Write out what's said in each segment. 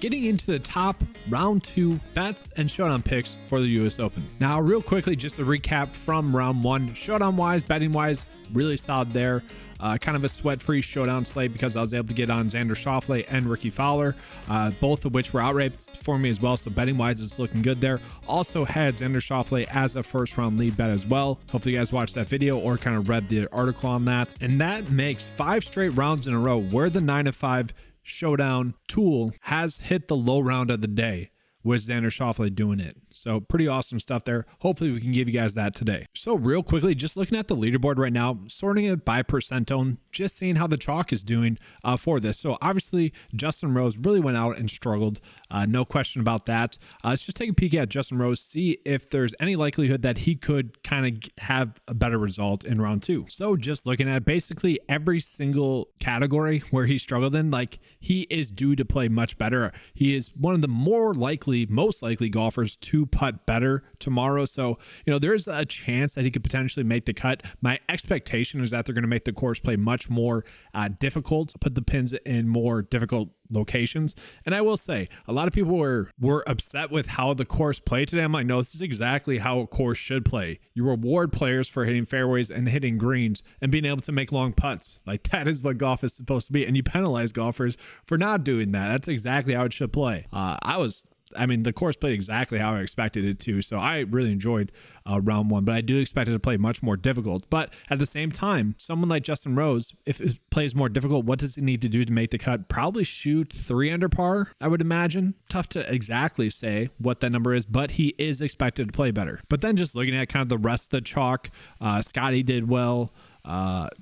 getting into the top round 2 bets and showdown picks for the US Open. Now, real quickly, just a recap from round 1. Showdown wise, betting wise, really solid there. Kind of a sweat-free showdown slate because I was able to get on Xander Schauffele and Ricky Fowler, both of which were outright for me as well. So betting-wise, it's looking good there. Also had Xander Schauffele as a first-round lead bet as well. Hopefully you guys watched that video or kind of read the article on that. And that makes 5 straight rounds in a row where the 9-5 showdown tool has hit the low round of the day with Xander Schauffele doing it. So pretty awesome stuff there. Hopefully we can give you guys that today. So real quickly, just looking at the leaderboard right now, sorting it by percent owned, just seeing how the chalk is doing for this. So obviously Justin Rose really went out and struggled. No question about that. Let's just take a peek at Justin Rose, see if there's any likelihood that he could kind of have a better result in round 2. So just looking at basically every single category where he struggled in, like he is due to play much better. He is one of the most likely golfers to putt better tomorrow. So, there's a chance that he could potentially make the cut. My expectation is that they're going to make the course play much more difficult, put the pins in more difficult locations. And I will say, a lot of people were upset with how the course played today. I'm like, no, this is exactly how a course should play. You reward players for hitting fairways and hitting greens and being able to make long putts. Like that is what golf is supposed to be. And you penalize golfers for not doing that. That's exactly how it should play. The course played exactly how I expected it to. So I really enjoyed round 1, but I do expect it to play much more difficult. But at the same time, someone like Justin Rose, if it plays more difficult, what does he need to do to make the cut? Probably shoot 3 under par, I would imagine. Tough to exactly say what that number is, but he is expected to play better. But then just looking at kind of the rest of the chalk, Scotty did well.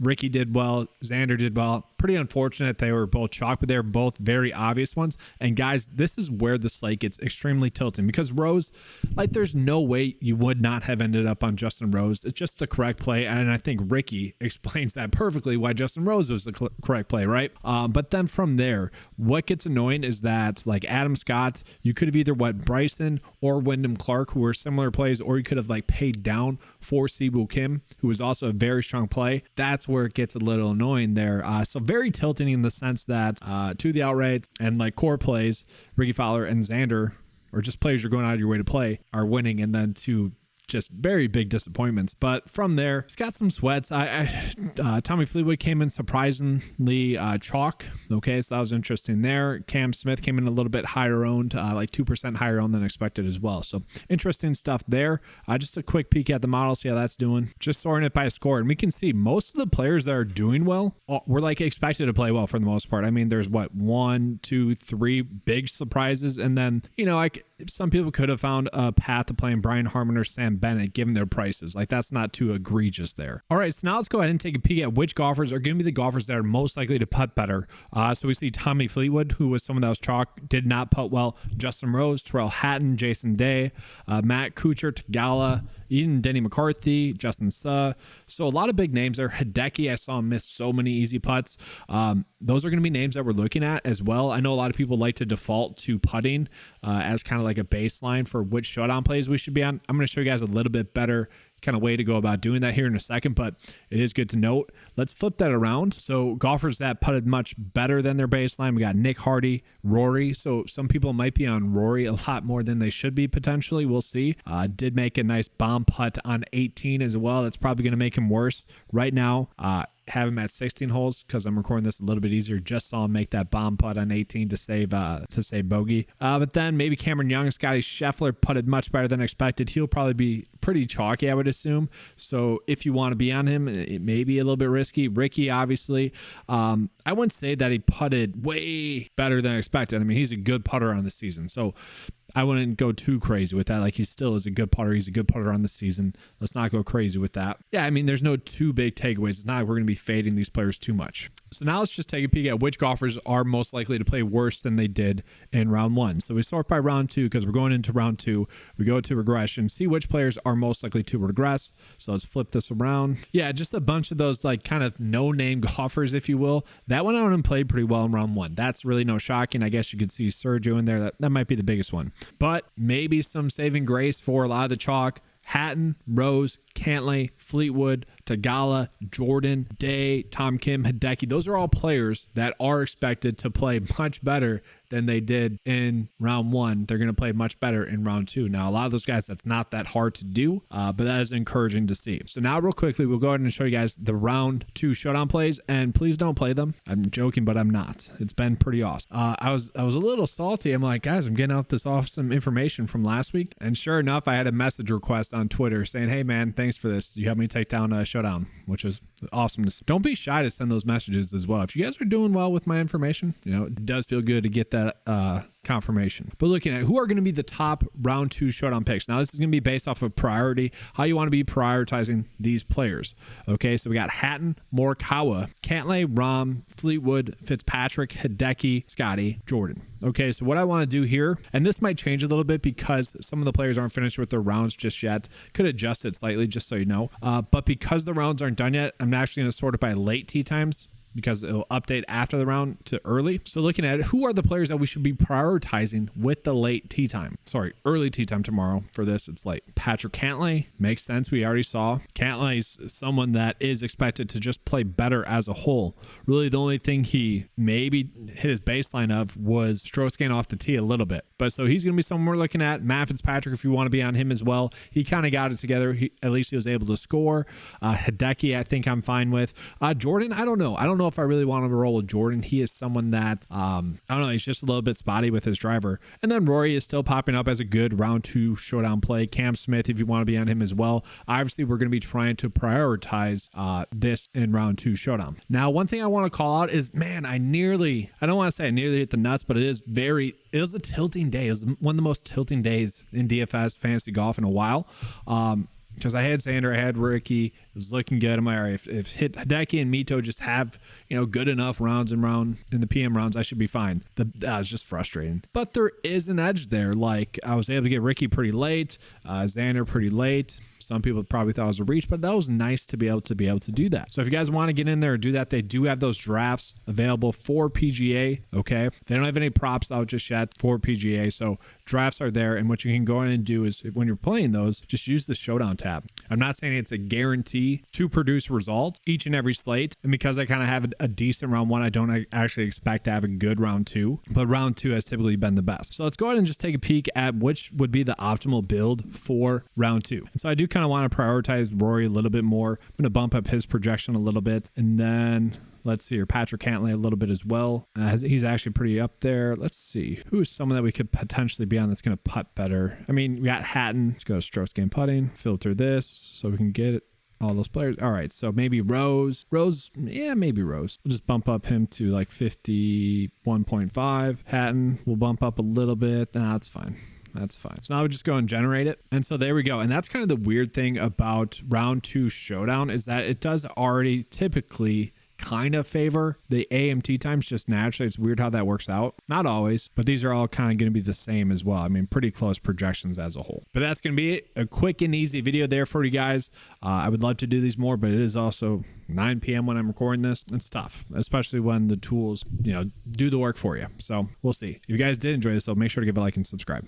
Ricky did well, Xander did well. Pretty unfortunate they were both chalk, but they're both very obvious ones. And guys, this is where the slate gets extremely tilting because Rose, there's no way you would not have ended up on Justin Rose. It's just the correct play, and I think Ricky explains that perfectly why Justin Rose was the correct play, right? But then from there, what gets annoying is that Adam Scott, you could have either went Bryson or Wyndham Clark, who were similar plays, or you could have paid down for Siwoo Kim, who was also a very strong play. That's where it gets a little annoying there. So very tilting in the sense that to the outright and core plays, Ricky Fowler and Xander, or just plays you're going out of your way to play, are winning, and then to just very big disappointments. But from there, it's got some sweats. Tommy Fleetwood came in surprisingly chalk. Okay, so that was interesting there. Cam Smith came in a little bit higher owned, 2% higher owned than expected as well. So interesting stuff there. Just a quick peek at the model, see how that's doing. Just sorting it by score, and we can see most of the players that are doing well were expected to play well for the most part. There's 1, 2, 3 big surprises, and then some people could have found a path to playing Brian Harmon or Sam Bennett given their prices. That's not too egregious there. All right, so now let's go ahead and take a peek at which golfers are going to be the golfers that are most likely to putt better. So we see Tommy Fleetwood, who was someone that was chalk, did not putt well. Justin Rose, Terrell Hatton, Jason Day, Matt Kuchar, Tagala, even Denny McCarthy, Justin Suh. So a lot of big names there. Hideki, I saw him miss so many easy putts. Those are going to be names that we're looking at as well. I know a lot of people like to default to putting as kind of a baseline for which showdown plays we should be on. I'm going to show you guys a little bit better kind of way to go about doing that here in a second, but it is good to note. Let's flip that around. So golfers that putted much better than their baseline, we got Nick Hardy, Rory. So some people might be on Rory a lot more than they should be potentially. We'll see. Did make a nice bomb putt on 18 as well. That's probably going to make him worse right now. Have him at 16 holes because I'm recording this a little bit easier. Just saw him make that bomb putt on 18 to save bogey. But then maybe Cameron Young, Scotty Scheffler putted much better than expected. He'll probably be pretty chalky, I would assume. So if you want to be on him, it may be a little bit risky. Ricky, obviously, I wouldn't say that he putted way better than expected. He's a good putter on the season, so I wouldn't go too crazy with that. He still is a good putter. He's a good putter on the season. Let's not go crazy with that. Yeah, there's no too big takeaways. It's not like we're going to be fading these players too much. So now let's just take a peek at which golfers are most likely to play worse than they did in round 1. So we sort by round 2 because we're going into round 2. We go to regression, see which players are most likely to regress. So let's flip this around. Yeah, just a bunch of those kind of no-name golfers, if you will. That went out and played pretty well in round 1. That's really no shocking. I guess you could see Sergio in there. That might be the biggest one. But maybe some saving grace for a lot of the chalk. Hatton, Rose, Cantlay, Fleetwood, Tagala, Jordan, Day, Tom Kim, Hideki. Those are all players that are expected to play much better than they did in round 1, they're going to play much better in round 2. Now, a lot of those guys, that's not that hard to do, but that is encouraging to see. So now real quickly, we'll go ahead and show you guys the round 2 showdown plays, and please don't play them. I'm joking, but I'm not. It's been pretty awesome. I was a little salty. I'm like, guys, I'm getting out this awesome information from last week. And sure enough, I had a message request on Twitter saying, hey man, thanks for this. You helped me take down a showdown, which is awesome to see. Don't be shy to send those messages as well. If you guys are doing well with my information, you know, it does feel good to get that confirmation. But looking at who are going to be the top round 2 showdown picks. Now, this is going to be based off of priority, how you want to be prioritizing these players. Okay, so we got Hatton, Morikawa, Cantlay, Rahm, Fleetwood, Fitzpatrick, Hideki, Scotty, Jordan. Okay, so what I want to do here, and this might change a little bit because some of the players aren't finished with their rounds just yet. Could adjust it slightly, just so you know. But because the rounds aren't done yet, I'm actually going to sort it by late tee times, because it'll update after the round to early. So looking at it, who are the players that we should be prioritizing with the late tee time? Sorry, early tee time tomorrow. For this, it's late. Patrick Cantlay makes sense. We already saw Cantlay's someone that is expected to just play better as a whole. Really, the only thing he maybe hit his baseline of was stroke gain off the tee a little bit. But so he's going to be someone we're looking at. Matt Fitzpatrick, if you want to be on him as well, he kind of got it together. At least he was able to score. Hideki, I think I'm fine with. Jordan, I don't know. I don't know if I really want to roll with Jordan. He is someone that, I don't know, he's just a little bit spotty with his driver. And then Rory is still popping up as a good round 2 showdown play. Cam Smith, if you want to be on him as well. Obviously, we're going to be trying to prioritize this in round 2 showdown. Now, one thing I want to call out is, man, I don't want to say I nearly hit the nuts, but it was a tilting day. It was one of the most tilting days in DFS fantasy golf in a while. Because I had Xander, I had Ricky, it was looking good. I'm like, all right, if Hideki and Mito just have, good enough rounds in the PM rounds, I should be fine. It's just frustrating. But there is an edge there. Like, I was able to get Ricky pretty late, Xander pretty late. Some people probably thought it was a reach, but that was nice to be able to do that. So if you guys want to get in there and do that, they do have those drafts available for PGA. Okay, they don't have any props out just yet for PGA, so drafts are there. And what you can go in and do is, when you're playing those, just use the Showdown tab. I'm not saying it's a guarantee to produce results each and every slate, and because I kind of have a decent round 1, I don't actually expect to have a good round 2, but round 2 has typically been the best. So let's go ahead and just take a peek at which would be the optimal build for round 2. And so I do kind of want to prioritize Rory a little bit more. I'm going to bump up his projection a little bit, and then let's see here, Patrick Cantlay a little bit as well. He's actually pretty up there. Let's see who's someone that we could potentially be on that's going to putt better. I mean, we got Hatton. Let's go to strokes gained putting, filter this so we can get all those players. All right, so maybe Rose. Yeah, maybe Rose. We'll just bump up him to like 51.5. Hatton, we'll bump up a little bit. Nah, that's fine. That's fine. So now we just go and generate it. And so there we go. And that's kind of the weird thing about round 2 showdown, is that it does already typically kind of favor the AMT times just naturally. It's weird how that works out. Not always, but these are all kind of going to be the same as well. I mean, pretty close projections as a whole. But that's going to be it. A quick and easy video there for you guys. I would love to do these more, but it is also 9 p.m. when I'm recording this. It's tough, especially when the tools, do the work for you. So we'll see. If you guys did enjoy this, though, make sure to give a like and subscribe.